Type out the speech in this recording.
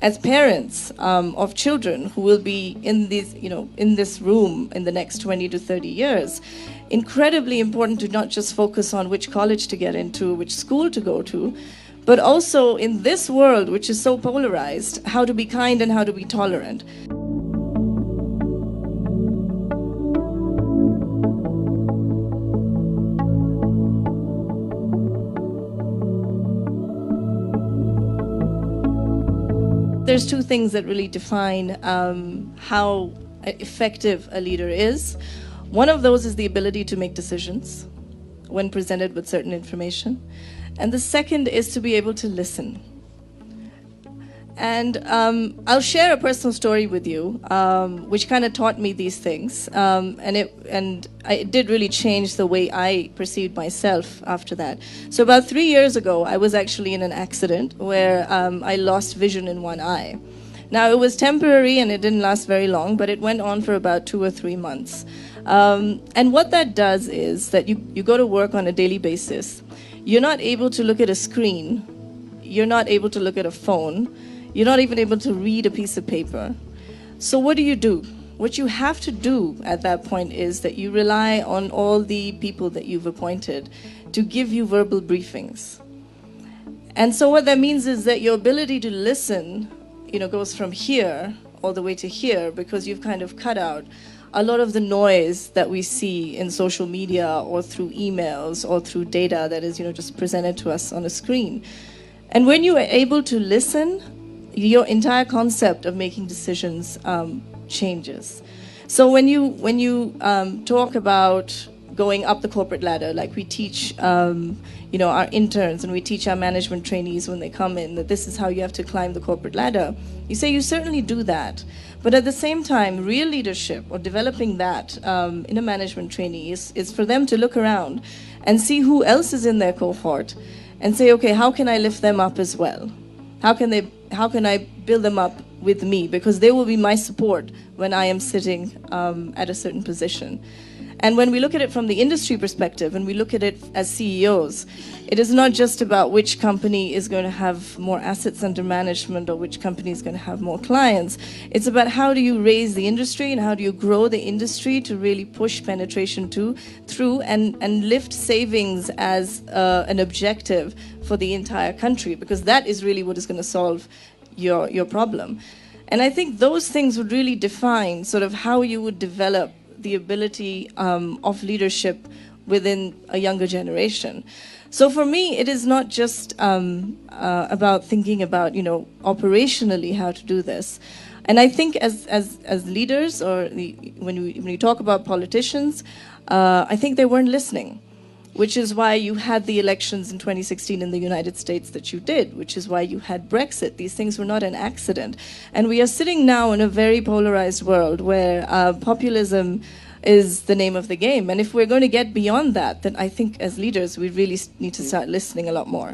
as parents of children who will be in this room in the next 20 to 30 years, incredibly important to not just focus on which college to get into, which school to go to, but also in this world, which is so polarized, how to be kind and how to be tolerant. There's two things that really define how effective a leader is. One of those is the ability to make decisions when presented with certain information. And the second is to be able to listen. And I'll share a personal story with you, which kind of taught me these things. And it did really change the way I perceived myself after that. So about 3 years ago, I was actually in an accident where I lost vision in one eye. Now, it was temporary and it didn't last very long, but it went on for about 2 or 3 months. And what that does is that you go to work on a daily basis. You're not able to look at a screen. You're not able to look at a phone. You're not even able to read a piece of paper. So what do? What you have to do at that point is that you rely on all the people that you've appointed to give you verbal briefings. And so what that means is that your ability to listen, goes from here all the way to here, because you've kind of cut out a lot of the noise that we see in social media or through emails or through data that is, just presented to us on a screen. And when you are able to listen, your entire concept of making decisions changes. So when you talk about going up the corporate ladder, like we teach our interns and we teach our management trainees when they come in, that this is how you have to climb the corporate ladder, you say you certainly do that. But at the same time, real leadership or developing that in a management trainee is for them to look around and see who else is in their cohort and say, okay, how can I lift them up as well? How can I build them up with me? Because they will be my support when I am sitting at a certain position. And when we look at it from the industry perspective, and we look at it as CEOs, it is not just about which company is going to have more assets under management or which company is going to have more clients. It's about how do you raise the industry and how do you grow the industry to really push penetration through and lift savings as an objective for the entire country, because that is really what is going to solve your problem. And I think those things would really define sort of how you would develop the ability of leadership within a younger generation. So for me, it is not just about thinking about, operationally how to do this. And I think as leaders, or when you talk about politicians, I think they weren't listening, which is why you had the elections in 2016 in the United States that you did, which is why you had Brexit. These things were not an accident. And we are sitting now in a very polarized world where populism is the name of the game. And if we're going to get beyond that, then I think as leaders, we really need to start listening a lot more.